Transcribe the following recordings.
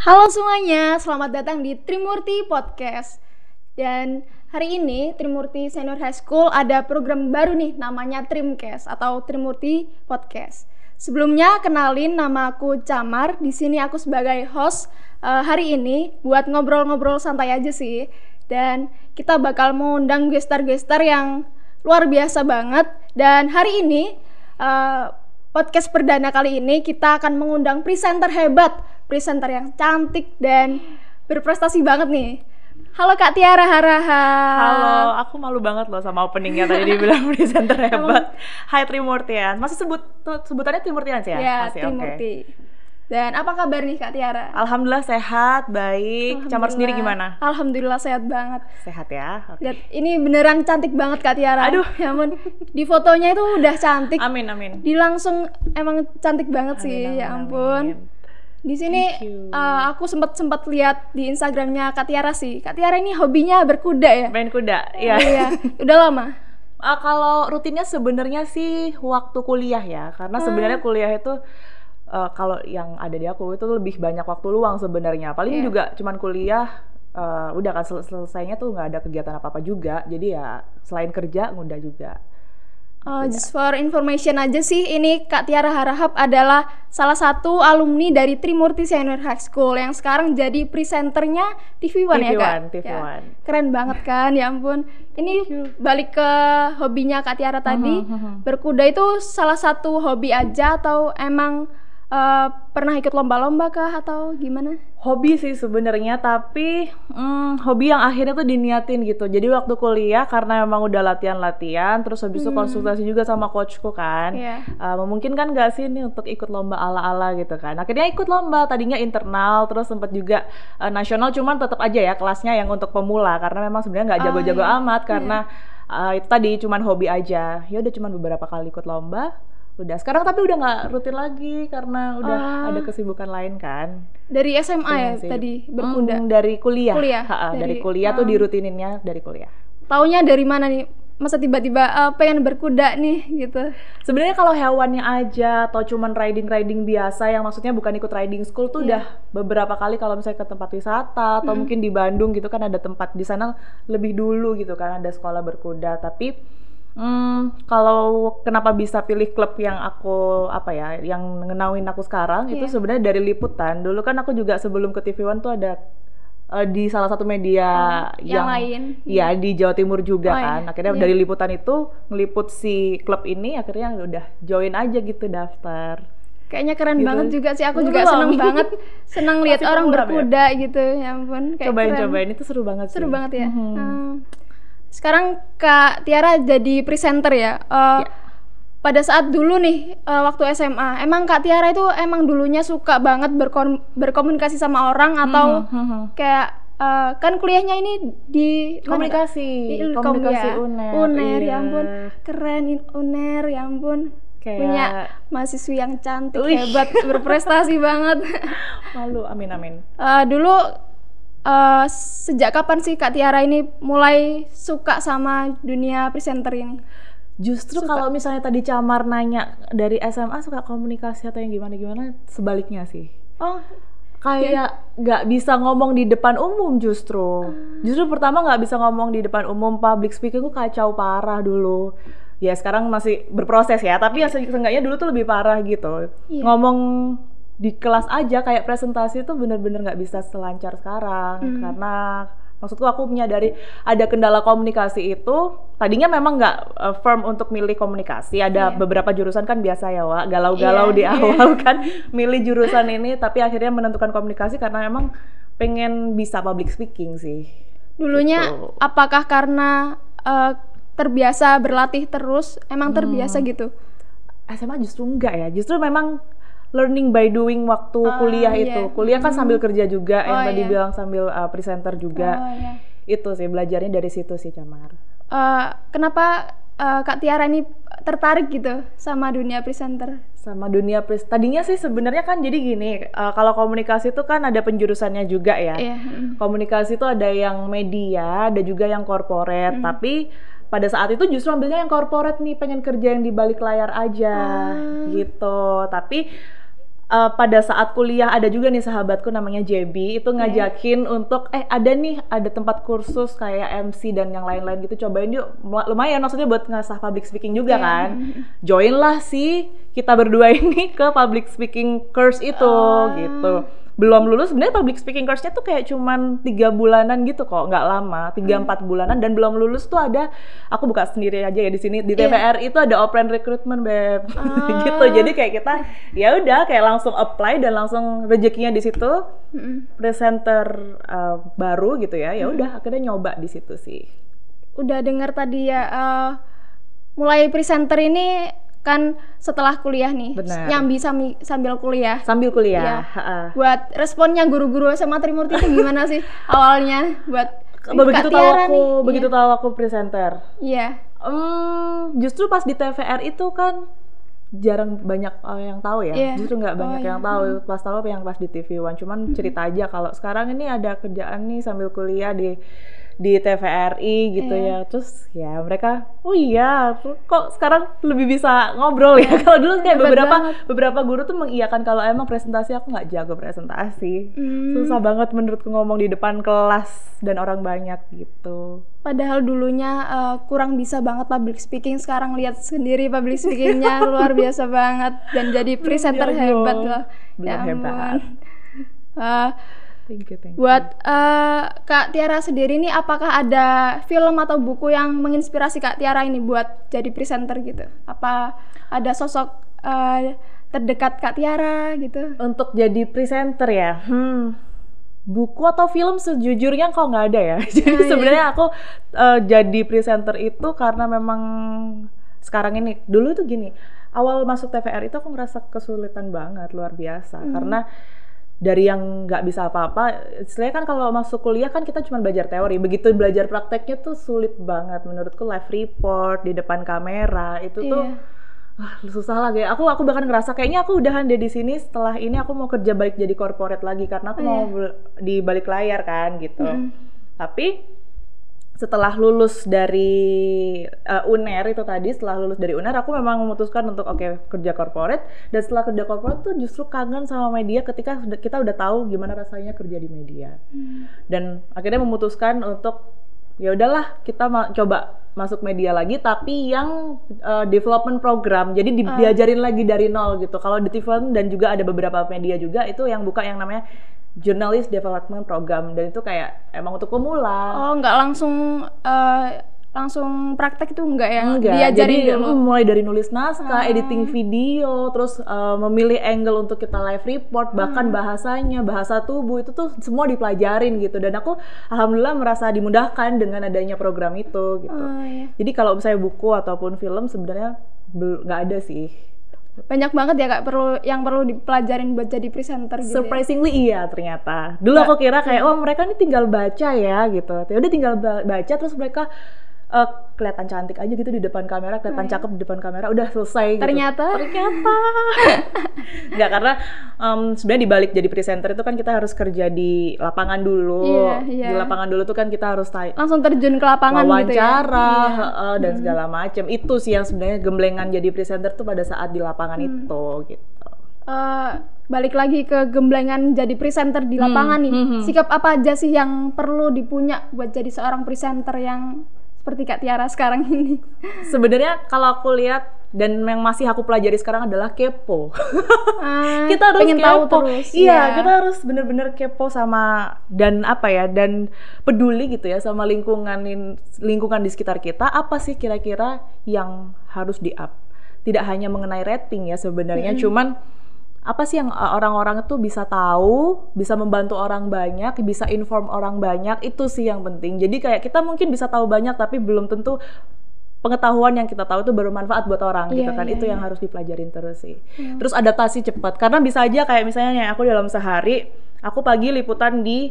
Halo semuanya, selamat datang di Trimurti Podcast. Dan hari ini Trimurti Senior High School ada program baru nih, namanya Trimcast atau Trimurti Podcast. Sebelumnya kenalin, nama aku Camar. Di sini aku sebagai host hari ini buat ngobrol-ngobrol santai aja sih. Dan kita bakal mengundang gestar-gestar yang luar biasa banget. Dan hari ini podcast perdana kali ini kita akan mengundang presenter hebat, presenter yang cantik dan berprestasi banget nih. Halo Kak Tiara Haraha. Halo, aku malu banget loh sama openingnya tadi dibilang presenter hebat. Hai Trimurtian, masih sebutannya Trimurtian sih ya? Ya, masih, Trimurti. Okay. Dan apa kabar nih Kak Tiara? Alhamdulillah sehat, baik. Camar sendiri gimana? Alhamdulillah sehat banget. Sehat ya? Okay. Lihat, ini beneran cantik banget Kak Tiara. Aduh. Ya ampun, di fotonya itu udah cantik. Amin. Di langsung emang cantik banget sih, ya ampun. Amin. Di sini aku sempat lihat di Instagramnya Kak Tiara sih. Kak Tiara ini hobinya berkuda ya? Main kuda, iya. Iya. Udah lama? Kalau rutinnya sebenarnya sih waktu kuliah ya, karena sebenarnya kuliah itu kalau yang ada di aku itu lebih banyak waktu luang sebenarnya. Paling juga cuman kuliah, udah kan selesainya tuh nggak ada kegiatan apa-apa juga. Jadi ya selain kerja nguda juga. Just for information aja sih, ini Kak Tiara Harahap adalah salah satu alumni dari Trimurti Senior High School yang sekarang jadi presenternya TV One ya Kak? TV One. Ya, keren banget kan, ya ampun. Ini balik ke hobinya Kak Tiara tadi, berkuda itu salah satu hobi aja atau emang pernah ikut lomba-lomba kah atau gimana? Hobi sih sebenarnya, tapi hobi yang akhirnya tuh diniatin gitu. Jadi waktu kuliah karena memang udah latihan, terus habis itu konsultasi juga sama coachku kan. Memungkinkan nggak sih nih untuk ikut lomba ala-ala gitu kan. Akhirnya ikut lomba, tadinya internal, terus sempat juga nasional, cuman tetap aja ya kelasnya yang untuk pemula karena memang sebenarnya nggak jago-jago amat karena itu tadi cuman hobi aja. Ya udah cuman beberapa kali ikut lomba. Udah sekarang tapi udah nggak rutin lagi karena udah ada kesibukan lain kan. Dari SMA ya tadi berkuda? Dari kuliah. Dari kuliah tuh dirutininnya dari kuliah. Taunya dari mana nih? Masa tiba-tiba pengen berkuda nih gitu? Sebenarnya kalau hewannya aja atau cuman riding biasa yang maksudnya bukan ikut riding school tuh udah beberapa kali kalau misalnya ke tempat wisata atau mungkin di Bandung gitu kan ada tempat di sana lebih dulu gitu kan ada sekolah berkuda. Tapi kalau kenapa bisa pilih klub yang aku yang ngenawin aku sekarang itu sebenarnya dari liputan. Dulu kan aku juga sebelum ke TV One tuh ada di salah satu media yang lain. Iya, di Jawa Timur juga kan. Akhirnya dari liputan itu ngeliput si klub ini, akhirnya udah join aja gitu daftar. Kayaknya keren banget juga sih. Aku juga seneng banget, seneng lihat orang berkuda gitu. Ya ampun, kayak cobain itu seru banget sih. Seru banget ya. Sekarang Kak Tiara jadi presenter ya. Pada saat dulu nih waktu SMA, emang Kak Tiara itu emang dulunya suka banget berkomunikasi sama orang atau kayak kan kuliahnya ini di komunikasi UNER ya ampun, keren UNER ya ampun. Kayak punya mahasiswi yang cantik, hebat, berprestasi banget. Malu, amin. Dulu sejak kapan sih Kak Tiara ini mulai suka sama dunia presenter ini? Justru kalau misalnya tadi Camar nanya dari SMA suka komunikasi atau yang gimana, sebaliknya sih. Kayak nggak bisa ngomong di depan umum justru pertama nggak bisa ngomong di depan umum, public speaking tuh kacau parah dulu. Ya sekarang masih berproses ya, tapi ya seenggaknya dulu tuh lebih parah gitu. Ngomong di kelas aja kayak presentasi tuh bener-bener nggak bisa selancar sekarang karena maksudku aku menyadari ada kendala komunikasi itu. Tadinya memang nggak firm untuk milih komunikasi, ada beberapa jurusan kan biasa ya Wak, galau-galau di awal kan milih jurusan ini, tapi akhirnya menentukan komunikasi karena memang pengen bisa public speaking sih. Dulunya gitu. Apakah karena terbiasa berlatih terus, emang terbiasa gitu? SMA justru enggak ya, justru memang learning by doing waktu kuliah itu. Kuliah kan sambil kerja juga, yang tadi bilang sambil presenter juga. Itu sih belajarnya dari situ sih Camar. Kenapa Kak Tiara ini tertarik gitu sama dunia presenter? Sama dunia tadinya sih sebenarnya kan jadi gini, kalau komunikasi itu kan ada penjurusannya juga ya. Komunikasi itu ada yang media, ada juga yang corporate, tapi pada saat itu justru ambilnya yang corporate nih, pengen kerja yang di balik layar aja gitu. Tapi pada saat kuliah ada juga nih sahabatku namanya JB itu ngajakin untuk ada tempat kursus kayak MC dan yang lain-lain gitu, cobain yuk, lumayan maksudnya buat ngasah public speaking juga kan. Join lah sih kita berdua ini ke public speaking course itu gitu. Belum lulus sebenarnya public speaking course-nya tuh kayak cuman 3 bulanan gitu kok, nggak lama, 3-4 bulanan, dan belum lulus tuh ada, aku buka sendiri aja ya di sini di TVR itu ada open recruitment beb, gitu. Jadi kayak kita ya udah kayak langsung apply dan langsung rezekinya di situ, presenter baru gitu ya, ya udah akhirnya nyoba di situ sih. Udah dengar tadi ya, mulai presenter ini kan setelah kuliah nih. Benar. Nyambi sambil kuliah. Sambil kuliah. Ya. Buat responnya guru-guru SMA Trimurti itu gimana sih awalnya buat begitu tahu aku presenter? Iya. Justru pas di TVR itu kan jarang banyak yang tahu ya. Justru nggak banyak yang tahu. Pas tahu yang pas di TV One. Cuman cerita aja kalau sekarang ini ada kerjaan nih sambil kuliah di TVRI gitu ya. Terus ya mereka, oh iya kok sekarang lebih bisa ngobrol ya. Kalau dulu kayak beberapa guru tuh mengiyakan kalau emang presentasi, aku nggak jago presentasi. Susah banget menurutku ngomong di depan kelas dan orang banyak gitu. Padahal dulunya kurang bisa banget public speaking, sekarang lihat sendiri public speakingnya luar biasa banget dan jadi presenter hebat loh. Ya hebat. Thank you. Buat Kak Tiara sendiri nih, apakah ada film atau buku yang menginspirasi Kak Tiara ini buat jadi presenter gitu? Apa ada sosok terdekat Kak Tiara gitu? Untuk jadi presenter ya? Buku atau film sejujurnya kok nggak ada ya. Jadi sebenarnya aku jadi presenter itu karena memang sekarang ini, dulu tuh gini, awal masuk TVR itu aku ngerasa kesulitan banget, luar biasa. Karena dari yang nggak bisa apa-apa, istilahnya kan kalau masuk kuliah kan kita cuma belajar teori, begitu belajar prakteknya tuh sulit banget menurutku. Live report di depan kamera itu tuh susah lagi. Aku bahkan ngerasa kayaknya aku udahan deh di sini, setelah ini aku mau kerja balik jadi corporate lagi karena aku mau di balik layar kan gitu. Tapi setelah lulus dari UNER itu tadi, setelah lulus dari UNER aku memang memutuskan untuk kerja corporate, dan setelah kerja corporate tuh justru kangen sama media ketika kita udah tahu gimana rasanya kerja di media. Dan akhirnya memutuskan untuk ya udahlah kita coba masuk media lagi, tapi yang development program, jadi diajarin lagi dari nol gitu. Kalau di TV dan juga ada beberapa media juga itu yang buka yang namanya Journalist Development Program, dan itu kayak emang untuk pemula. Oh, nggak langsung praktek itu enggak ya? Diajarin jadi dulu. Mulai dari nulis naskah, editing video, terus memilih angle untuk kita live report, bahkan bahasanya, bahasa tubuh itu tuh semua dipelajarin gitu. Dan aku alhamdulillah merasa dimudahkan dengan adanya program itu gitu. Jadi kalau misalnya buku ataupun film sebenarnya nggak ada sih. Banyak banget ya Kak yang perlu dipelajarin buat jadi presenter gitu. Surprisingly iya ternyata. Dulu aku kira kayak mereka ini tinggal baca ya gitu. Ya udah tinggal baca terus mereka kelihatan cantik aja gitu di depan kamera, kelihatan cakep di depan kamera, udah selesai gitu. Ternyata nggak, karena sebenarnya dibalik jadi presenter itu kan kita harus kerja di lapangan dulu. Di lapangan dulu tuh kan kita harus langsung terjun ke lapangan wawancara, gitu ya. Dan segala macam. Itu sih yang sebenarnya gemblengan jadi presenter tuh pada saat di lapangan itu gitu. Balik lagi ke gemblengan jadi presenter di lapangan nih. Sikap apa aja sih yang perlu dipunya buat jadi seorang presenter yang seperti Kak Tiara sekarang ini? Sebenarnya kalau aku lihat dan yang masih aku pelajari sekarang adalah kepo. Kita harus pengen kepo. Tahu terus. Iya, kita harus bener-bener kepo sama dan peduli gitu ya sama lingkungan di sekitar kita. Apa sih kira-kira yang harus di-up? Tidak hanya mengenai rating ya sebenarnya, cuman apa sih yang orang-orang itu bisa tahu, bisa membantu orang banyak, bisa inform orang banyak, itu sih yang penting. Jadi kayak kita mungkin bisa tahu banyak tapi belum tentu pengetahuan yang kita tahu itu bermanfaat buat orang gitu kan. Itu yang harus dipelajarin terus sih. Terus adaptasi cepat, karena bisa aja kayak misalnya aku dalam sehari, aku pagi liputan di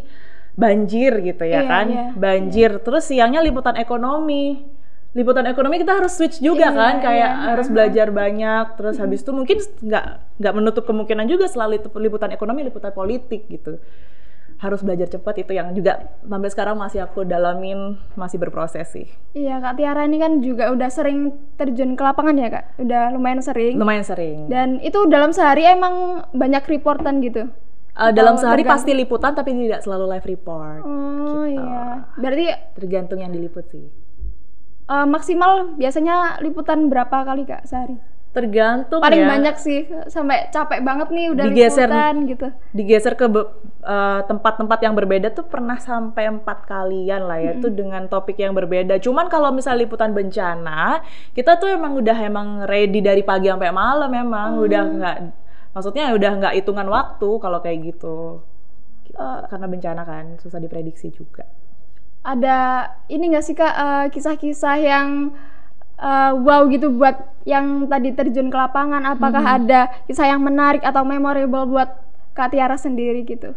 banjir gitu ya kan, banjir. Terus siangnya liputan ekonomi. Liputan ekonomi kita harus switch juga kan, kayak harus belajar banyak. Terus habis itu mungkin nggak menutup kemungkinan juga selalu liputan ekonomi, liputan politik gitu. harus belajar cepat, itu yang juga sampai sekarang masih aku dalamin, masih berproses sih. Iya, Kak Tiara ini kan juga udah sering terjun ke lapangan ya, Kak? Udah lumayan sering. Lumayan sering. Dan itu dalam sehari emang banyak reportan gitu? Dalam sehari pasti liputan, tapi tidak selalu live report. Oh gitu. Iya. Berarti tergantung yang diliput sih. Maksimal biasanya liputan berapa kali, Kak, sehari? Tergantung paling ya. Banyak sih, sampai capek banget nih udah digeser, liputan gitu. Digeser ke tempat-tempat yang berbeda tuh pernah sampai 4 kalian lah ya, tuh dengan topik yang berbeda. Cuman kalau misalnya liputan bencana, kita tuh emang ready dari pagi sampai malam memang. Udah nggak hitungan waktu kalau kayak gitu. Karena bencana kan susah diprediksi juga. Ada ini nggak sih, Kak, kisah-kisah yang wow gitu buat yang tadi terjun ke lapangan? Apakah ada kisah yang menarik atau memorable buat Kak Tiara sendiri gitu?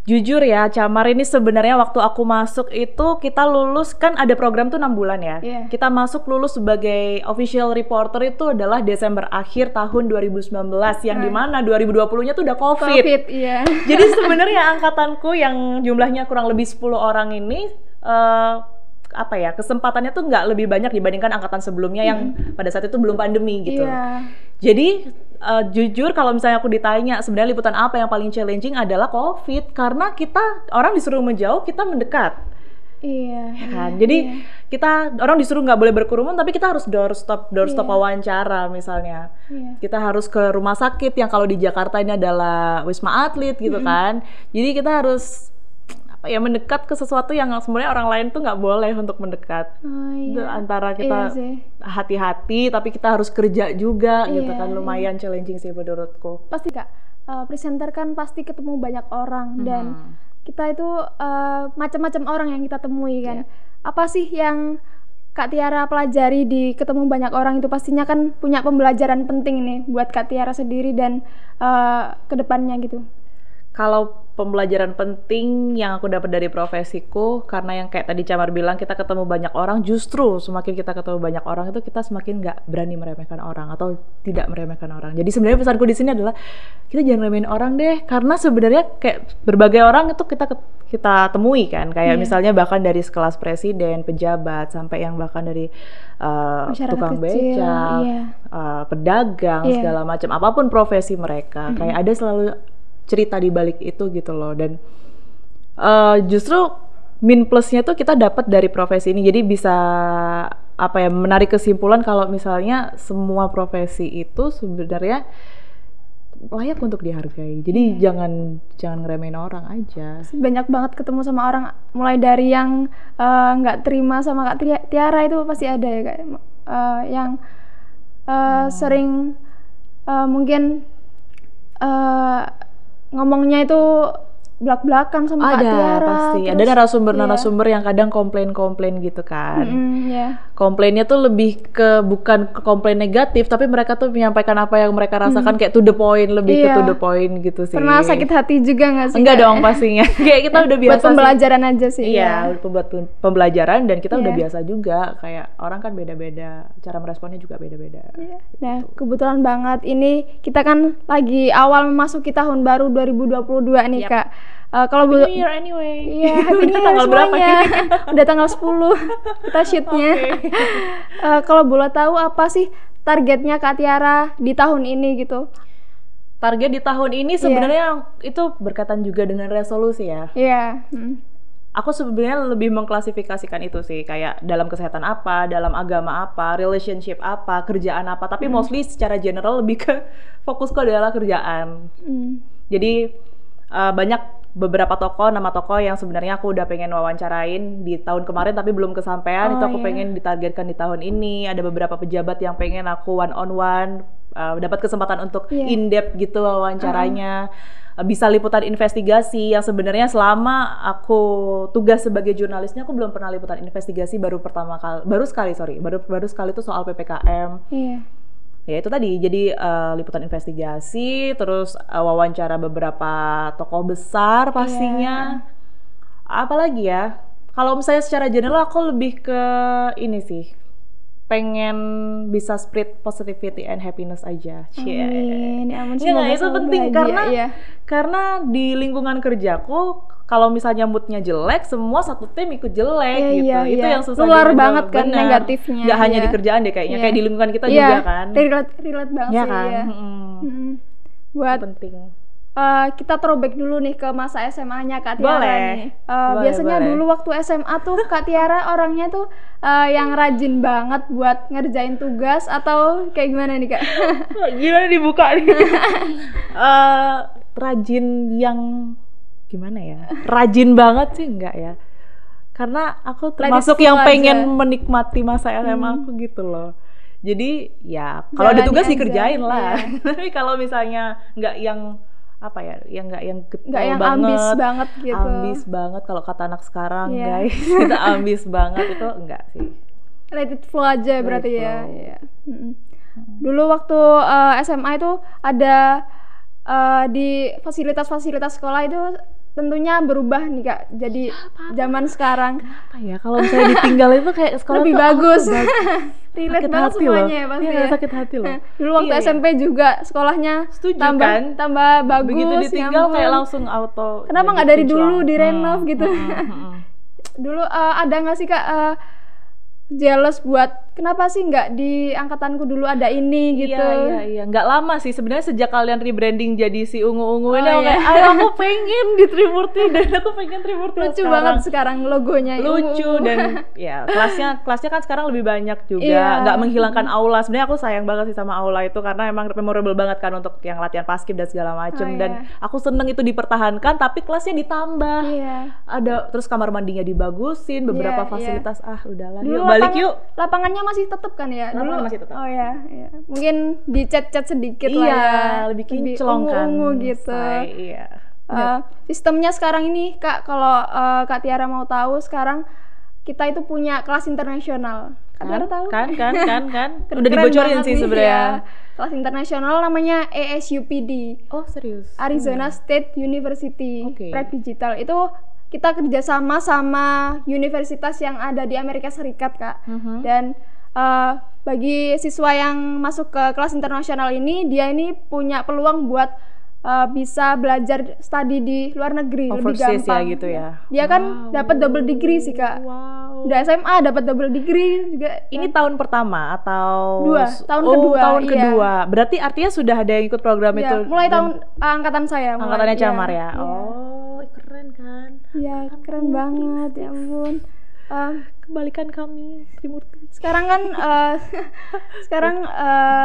Jujur ya, Camar ini sebenarnya waktu aku masuk itu kita lulus, kan ada program tuh 6 bulan ya. Yeah. Kita masuk lulus sebagai official reporter itu adalah Desember akhir tahun 2019 yang dimana 2020-nya tuh udah COVID. Iya. Jadi sebenarnya angkatanku yang jumlahnya kurang lebih 10 orang ini kesempatannya tuh nggak lebih banyak dibandingkan angkatan sebelumnya yang pada saat itu belum pandemi gitu. Jadi jujur kalau misalnya aku ditanya sebenarnya liputan apa yang paling challenging adalah COVID, karena kita orang disuruh menjauh, kita mendekat. Iya. Kan? Jadi kita orang disuruh nggak boleh berkerumun, tapi kita harus doorstop wawancara misalnya. Kita harus ke rumah sakit yang kalau di Jakarta ini adalah Wisma Atlet gitu kan. Jadi kita harus mendekat ke sesuatu yang sebenarnya orang lain tuh nggak boleh untuk mendekat. Antara kita hati-hati tapi kita harus kerja juga gitu kan, lumayan challenging sih menurutku. Pasti Kak, presenter kan pasti ketemu banyak orang dan kita itu macam-macam orang yang kita temui kan. Apa sih yang Kak Tiara pelajari di ketemu banyak orang itu? Pastinya kan punya pembelajaran penting nih buat Kak Tiara sendiri dan kedepannya gitu. Kalau pembelajaran penting yang aku dapat dari profesiku, karena yang kayak tadi Camar bilang, kita ketemu banyak orang, justru semakin kita ketemu banyak orang itu kita semakin nggak berani meremehkan orang atau tidak meremehkan orang. Jadi sebenarnya pesanku di sini adalah kita jangan remehin orang deh, karena sebenarnya kayak berbagai orang itu kita temui kan, kayak misalnya bahkan dari sekelas presiden, pejabat, sampai yang bahkan dari tukang beca, pedagang, segala macam, apapun profesi mereka, kayak ada selalu cerita di balik itu gitu loh. Dan justru min plusnya tuh kita dapat dari profesi ini, jadi bisa menarik kesimpulan kalau misalnya semua profesi itu sebenarnya layak untuk dihargai. Jadi jangan ngeremehin orang aja. Banyak banget ketemu sama orang, mulai dari yang nggak terima sama Kak Tiara itu pasti ada ya Kak, yang sering mungkin ngomongnya itu belak-belakan sama Kak Tiara. Ada pasti, ada narasumber yang kadang komplain gitu kan. Komplainnya tuh lebih ke bukan ke komplain negatif, tapi mereka tuh menyampaikan apa yang mereka rasakan, kayak to the point, lebih ke to the point gitu sih. Pernah sakit hati juga nggak sih? Enggak dong pastinya. Kayak kita udah biasa. Buat pembelajaran aja sih. Iya, buat pembelajaran, dan kita udah biasa juga. Kayak orang kan beda-beda, cara meresponnya juga beda-beda. Nah, kebetulan banget ini kita kan lagi awal memasuki tahun baru 2022 nih Kak. Kalau Happy New Year anyway. Iya, Happy New Year tanggal berapa ya? Udah tanggal 10 kita shootnya. Kalau boleh tahu apa sih targetnya Kak Tiara di tahun ini gitu? Target di tahun ini sebenarnya itu berkaitan juga dengan resolusi ya. Iya. Aku sebenarnya lebih mengklasifikasikan itu sih, kayak dalam kesehatan apa, dalam agama apa, relationship apa, kerjaan apa. Tapi mostly secara general lebih ke fokusku adalah kerjaan. Jadi banyak beberapa nama tokoh yang sebenarnya aku udah pengen wawancarain di tahun kemarin tapi belum kesampaian. Itu aku pengen ditargetkan di tahun ini. Ada beberapa pejabat yang pengen aku one on one, dapat kesempatan untuk in depth gitu wawancaranya. Bisa liputan investigasi yang sebenarnya selama aku tugas sebagai jurnalisnya aku belum pernah liputan investigasi, baru sekali itu soal PPKM. Ya itu tadi, jadi liputan investigasi, terus wawancara beberapa tokoh besar pastinya. Apalagi ya, kalau misalnya secara general aku lebih ke ini sih, pengen bisa spread positivity and happiness aja. Amin. Ya, itu penting karena di lingkungan kerjaku kalau misalnya moodnya jelek, semua satu tim ikut jelek gitu. Itu yang susah. Keluar banget kan negatifnya. Nggak hanya di kerjaan deh kayaknya, kayak di lingkungan kita juga kan. Relate banget ya sih. Kan? Ya. Buat penting. Kita throwback dulu nih ke masa SMA-nya Kak Tiara nih. Biasanya boleh. Dulu waktu SMA tuh Kak Tiara orangnya tuh yang rajin banget buat ngerjain tugas atau kayak gimana nih Kak? Gimana dibuka nih? Rajin yang gimana ya? Rajin banget sih enggak ya? Karena aku termasuk yang pengen menikmati masa SMA aku gitu loh. Jadi ya kalau ada tugas dikerjain lah. Tapi kalau misalnya nggak yang apa ya, yang nggak yang getol yang banget, ambis banget gitu. Ambis banget kalau kata anak sekarang guys, kita ambis banget itu enggak sih. Let it flow aja berarti ya. Dulu waktu SMA itu ada di fasilitas-fasilitas sekolah itu tentunya berubah nih Kak. Jadi zaman sekarang. Kenapa ya kalau misalnya ditinggal itu kayak sekolah lebih tuh bagus. Relate banget semuanya ya pasti. Iya, sakit hati loh. Dulu waktu SMP juga sekolahnya tambah bagus. Begitu ditinggal kayak langsung auto. Kenapa nggak dari dulu direnov gitu? Dulu ada nggak sih Kak jealous buat kenapa sih nggak di angkatanku dulu ada ini gitu? Iya. Nggak lama sih sebenarnya sejak kalian rebranding jadi si ungu-ungu ini kayak aku pengen di Trimurti dan aku pengen Trimurti. Lucu banget sekarang logonya. Lucu dan ya kelasnya kan sekarang lebih banyak juga. Nggak menghilangkan aula. Sebenarnya aku sayang banget sih sama aula itu karena emang memorable banget kan untuk yang latihan paskib dan segala macem. Dan aku seneng itu dipertahankan tapi kelasnya ditambah. Ada terus kamar mandinya dibagusin, beberapa fasilitas udahlah. Yuk balik yuk. Lapangannya masih tetap kan ya? Dulu masih tetap. Oh ya. Mungkin dicat-cat sedikit lah ya. Lebih kinclong kan. Ungu gitu. Iya. Sistemnya sekarang ini Kak, kalau Kak Tiara mau tahu sekarang kita itu punya kelas internasional. Kak Tiara tahu? Kan. Udah dibocorin sih sebenarnya. Kelas internasional namanya ASUPD. Oh serius? Arizona State University. Prep Digital itu kita kerjasama sama universitas yang ada di Amerika Serikat Kak. Dan bagi siswa yang masuk ke kelas internasional ini, dia ini punya peluang buat bisa belajar studi di luar negeri lebih gampang. Ya gitu ya. Dia kan dapat double degree sih Kak. Udah SMA dapat double degree juga. Ini tahun pertama atau tahun kedua. Tahun kedua. Berarti artinya sudah ada yang ikut program itu. Mulai tahun angkatan saya. Angkatannya Camar ya. Keren kan? Iya, keren banget ya ampun. Kembalikan kami Trimurti. Sekarang kan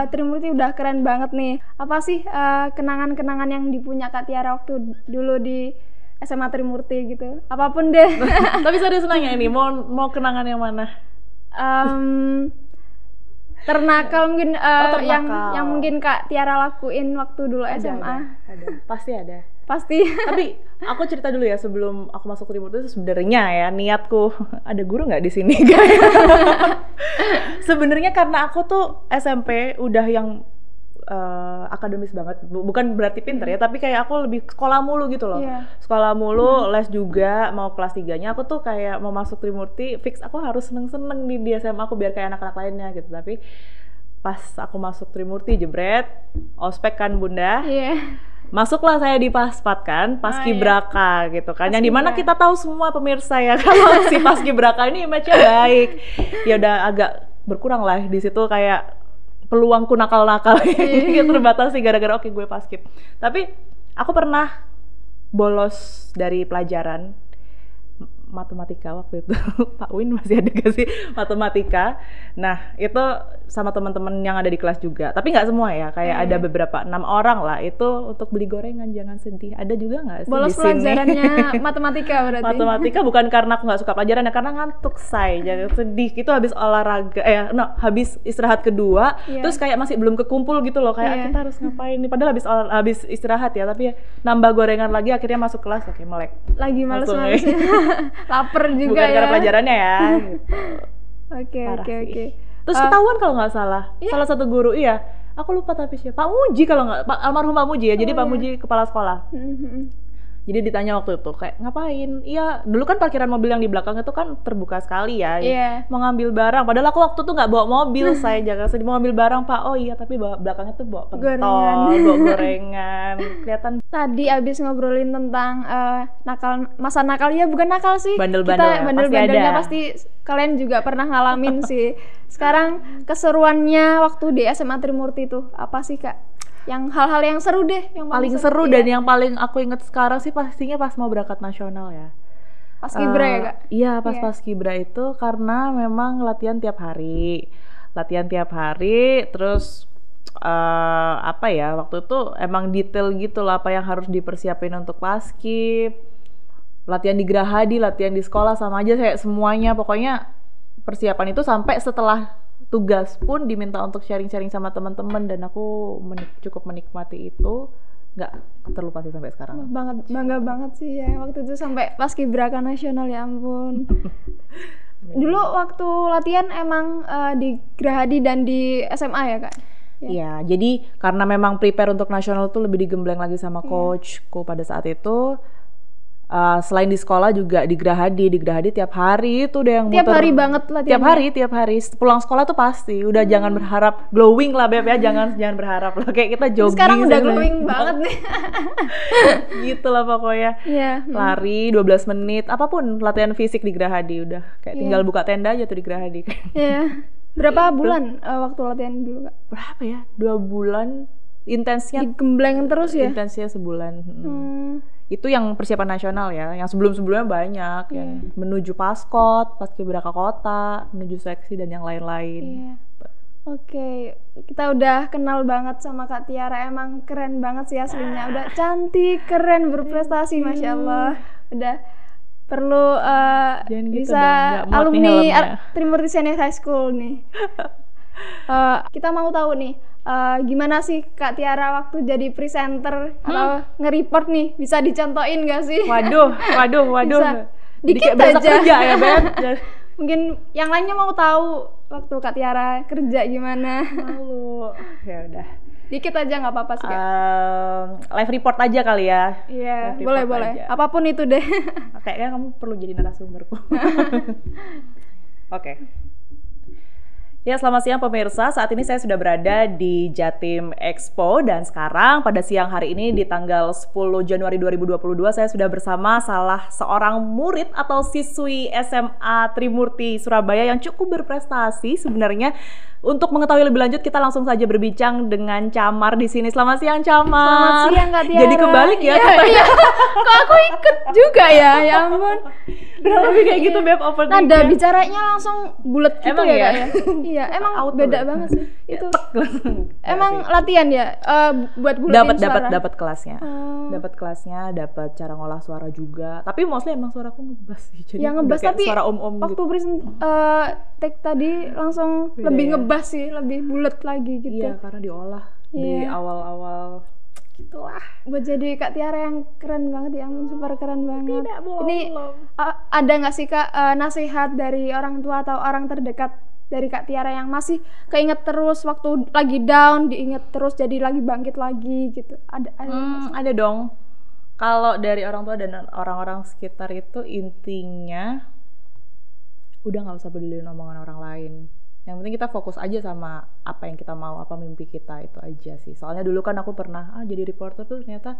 Trimurti udah keren banget nih. Apa sih kenangan-kenangan yang dipunya Kak Tiara waktu dulu di SMA Trimurti gitu? Apapun deh. Tapi serius nanya ini, mau kenangan yang mana? Ternakal mungkin yang mungkin Kak Tiara lakuin waktu dulu SMA. Ada. Pasti ada. Pasti. Tapi aku cerita dulu ya sebelum aku masuk Trimurti itu sebenarnya ya niatku ada guru nggak di sini guys. Sebenarnya karena aku tuh SMP udah yang akademis banget, bukan berarti pinter ya, tapi kayak aku lebih sekolah mulu gitu loh. Sekolah mulu, les juga, mau kelas 3-nya aku tuh kayak mau masuk Trimurti fix aku harus seneng-seneng di SMA aku biar kayak anak-anak lainnya gitu. Tapi pas aku masuk Trimurti jebret, ospek kan bunda. Masuklah saya di Paspat kan, Paskibraka gitu kan. Yang dimana kita tahu semua pemirsa ya kalau si Paskibraka ini image-nya baik. Ya udah agak berkurang lah di situ kayak peluangku nakal-nakal terbatas sih gara-gara gue Paskib. Tapi aku pernah bolos dari pelajaran matematika waktu itu. Pak Win masih ada gak sih matematika? Nah itu sama teman-teman yang ada di kelas juga. Tapi nggak semua ya, kayak ada beberapa 6 orang lah. Itu untuk beli gorengan, jangan sedih. Ada juga nggak sih bolos di sini? Pelajarannya matematika berarti? Matematika bukan karena aku nggak suka pelajaran ya, karena ngantuk say. Jangan sedih. Itu habis olahraga, habis istirahat kedua, terus kayak masih belum kekumpul gitu loh. Kayak kita harus ngapain nih? Padahal habis istirahat ya, tapi ya nambah gorengan lagi. Akhirnya masuk kelas, oke melek. Lagi males-males. Laper juga bukan ya. Karena pelajarannya ya. Gitu. Oke. Terus ketahuan kalau nggak salah, salah satu guru aku lupa tapi siapa, Pak Muji kalau nggak, almarhum Pak Muji ya. Jadi Pak Muji kepala sekolah. Jadi ditanya waktu itu kayak ngapain? Iya, dulu kan parkiran mobil yang di belakang itu kan terbuka sekali ya. Mau ngambil barang. Padahal aku waktu itu nggak bawa mobil, saya jaga sedih mau ngambil barang Pak. Oh iya, tapi bawa belakangnya tuh bawa pentol, bawa gorengan. Kelihatan. Tadi abis ngobrolin tentang masa nakal ya, bukan nakal sih. Bandel-bandelnya pasti kalian juga pernah ngalamin sih. Sekarang keseruannya waktu di SMA Trimurti itu apa sih Kak? Yang hal-hal yang seru deh, yang paling seru dan yang paling aku inget sekarang sih pastinya pas mau berangkat nasional ya. Paskibra ya Kak? Iya, paskibra itu karena memang latihan tiap hari, terus apa ya, waktu itu emang detail gitu lah apa yang harus dipersiapin untuk paskib, latihan di Gerahadi, latihan di sekolah sama aja kayak semuanya, pokoknya persiapan itu sampai setelah tugas pun diminta untuk sharing-sharing sama teman-teman dan aku cukup menikmati itu, nggak terlupa sih sampai sekarang. Bangga banget sih ya waktu itu sampai paskibraka nasional, ya ampun. Dulu waktu latihan emang di Gerahadi dan di SMA ya Kak? Iya, jadi karena memang prepare untuk nasional tuh lebih digembleng lagi sama coachku pada saat itu. Selain di sekolah juga di Gerahadi tiap hari itu udah yang tiap muter. Hari banget latihan. Tiap hari pulang sekolah tuh pasti udah jangan berharap glowing lah Beb ya, jangan berharap lah kayak kita jogging. Sekarang udah glowing banget nih. Gitu lah pokoknya. Lari 12 menit, apapun latihan fisik di Gerahadi udah kayak tinggal buka tenda aja tuh di Gerahadi. Berapa bulan waktu latihan dulu Kak? Berapa ya? 2 bulan intensnya. Digembleng terus ya? Intensnya sebulan. Itu yang persiapan nasional ya, yang sebelum-sebelumnya banyak yang menuju paskot, paskibraka kota, menuju seksi dan yang lain-lain. Oke, kita udah kenal banget sama Kak Tiara, emang keren banget sih aslinya, udah cantik, keren, berprestasi, Masya Allah. Udah perlu bisa alumni Trimurti Senior High School nih. Kita mau tahu nih, gimana sih Kak Tiara waktu jadi presenter atau nge-report nih, bisa dicontohin gak sih? Waduh. Bisa. Dikit aja. Kerja ya Ben. Mungkin yang lainnya mau tahu waktu Kak Tiara kerja gimana. Malu. Ya udah. Dikit aja nggak apa-apa sih Kak. Live report aja kali ya. Iya, boleh. Apapun itu deh. Kayaknya kamu perlu jadi narasumberku. Oke. Ya, selamat siang pemirsa. Saat ini saya sudah berada di Jatim Expo dan sekarang pada siang hari ini di tanggal 10 Januari 2022 saya sudah bersama salah seorang murid atau siswi SMA Trimurti Surabaya yang cukup berprestasi sebenarnya. Untuk mengetahui lebih lanjut kita langsung saja berbincang dengan Camar di sini. Selamat siang Camar. Selamat siang Kak Tiara. Jadi kebalik ya. Iya. Kok aku ikut juga ya? Ya ampun. Udah lebih kayak gitu Beb opening. Nada bicaranya langsung bulat gitu emang ya Kak ya? Iya, emang beda banget sih. Itu emang latihan ya buat bulatin suara. Dapat kelasnya. Dapat kelasnya, dapat cara ngolah suara juga. Tapi mostly emang suaraku ngebas sih. Jadi ngebas tapi suara waktu gitu. take tadi langsung beda lebih ngebas sih, lebih bulat lagi gitu. Iya, karena diolah di awal-awal gitulah. Buat jadi Kak Tiara yang keren banget ya, ampun super keren banget. Tidak bohong. Ini ada nggak sih Kak nasihat dari orang tua atau orang terdekat dari Kak Tiara yang masih keinget terus waktu lagi down, diinget terus jadi lagi bangkit lagi gitu? Ada dong. Kalau dari orang tua dan orang-orang sekitar itu intinya udah nggak usah peduliin omongan orang lain. Yang penting kita fokus aja sama apa yang kita mau, apa mimpi kita, itu aja sih. Soalnya dulu kan aku pernah jadi reporter tuh ternyata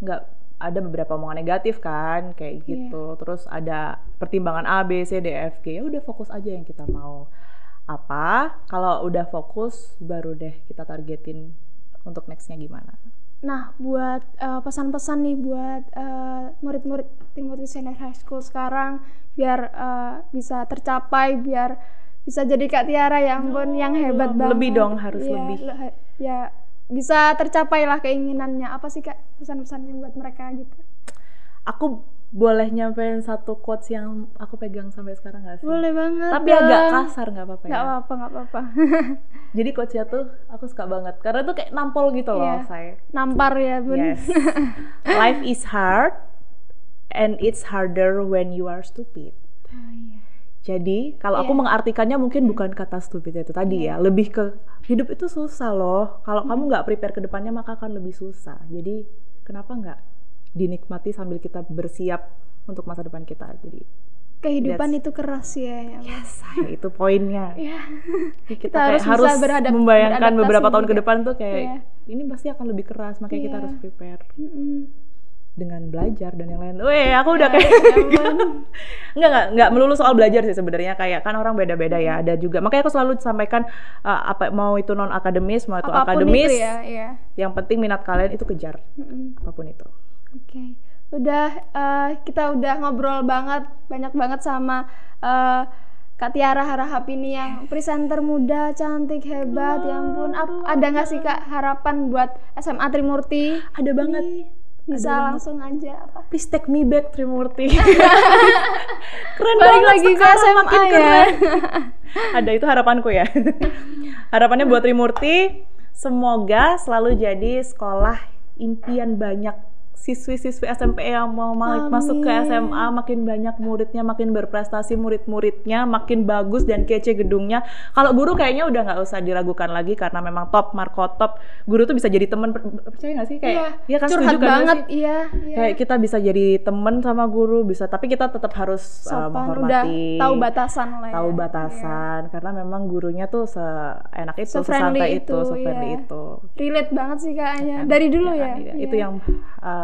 nggak ada beberapa omongan negatif kan kayak gitu. Terus ada pertimbangan A, B, C, D, F, G. Ya udah fokus aja yang kita mau. Apa? Kalau udah fokus baru deh kita targetin untuk nextnya gimana. Nah, buat pesan-pesan nih buat murid-murid Trimurti Senior High School sekarang biar bisa tercapai, biar bisa jadi Kak Tiara yang ampun yang hebat banget. Lebih dong, harus lebih. Ya, bisa tercapai lah keinginannya. Apa sih Kak pesan-pesannya buat mereka gitu? Aku boleh nyampein satu quotes yang aku pegang sampai sekarang nggak sih? Boleh banget. Tapi agak kasar, nggak apa-apa ya? Nggak apa-apa. Jadi quotesnya tuh aku suka banget karena tuh kayak nampol gitu loh saya. Nampar ya bun. Yes. Life is hard and it's harder when you are stupid. Jadi kalau aku mengartikannya mungkin bukan kata stupid itu tadi ya, lebih ke hidup itu susah loh. Kalau kamu nggak prepare ke depannya maka akan lebih susah. Jadi kenapa nggak dinikmati sambil kita bersiap untuk masa depan kita. Jadi kehidupan itu keras ya. Yes, itu poinnya. Kita harus membayangkan beberapa tahun ke depan tuh kayak ini pasti akan lebih keras, makanya kita harus prepare dengan belajar dan yang lain. Aku udah kayak gitu. Enggak melulu soal belajar sih sebenarnya, kayak kan orang beda-beda ya. Ada juga, makanya aku selalu sampaikan apa mau itu non akademis, mau itu apapun akademis. Itu ya. Yang penting minat kalian itu kejar. Apapun itu. Oke. Udah kita udah ngobrol banyak banget sama Kak Tiara Harahap ini yang presenter muda, cantik, hebat. Ya ampun. Ada nggak sih Kak harapan buat SMA Trimurti? Ada banget. Bisa langsung aja apa? Please take me back Trimurti. Keren balik banget lagi ke SMA ya. Ada, itu harapanku ya. Harapannya buat Trimurti, semoga selalu jadi sekolah impian banyak siswi-siswi SMP yang mau masuk ke SMA, makin banyak muridnya, makin berprestasi murid-muridnya, makin bagus dan kece gedungnya. Kalau guru kayaknya udah nggak usah diragukan lagi karena memang top, marko top. Guru tuh bisa jadi teman, percaya nggak sih? Kayak iya kan, curhat banget, iya. Kayak kita bisa jadi teman sama guru, bisa, tapi kita tetap harus menghormati. Udah tahu batasan lah ya. Tahu batasan, karena memang gurunya tuh seenak itu, sesantai itu, se-friendly itu. Relate banget sih kayaknya, dari dulu ya. Itu yang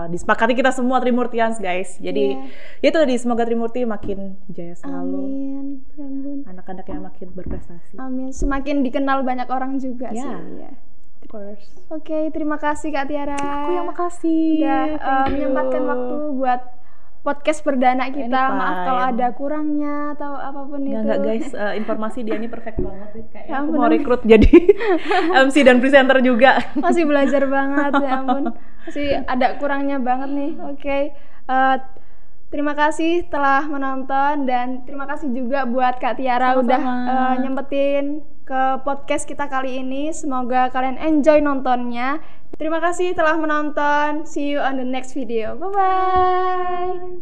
disepakati kita semua Trimurtians guys. Jadi itu tadi, semoga Trimurti makin jaya selalu. Amin. Ya ampun. Anak-anaknya makin berprestasi. Amin. Semakin dikenal banyak orang juga sih. Ya. Of course. Oke, terima kasih Kak Tiara. Aku yang makasih. Udah menyempatkan waktu buat podcast perdana kita. Maaf kalau ada kurangnya atau apapun itu. Enggak guys, informasi dia ini perfect banget nih. Kayak aku mau rekrut jadi MC dan presenter juga. Masih belajar banget, ya ampun. Masih ada kurangnya banget nih. Oke. Terima kasih telah menonton dan terima kasih juga buat Kak Tiara udah nyempetin ke podcast kita kali ini. Semoga kalian enjoy nontonnya. Terima kasih telah menonton. See you on the next video. Bye bye.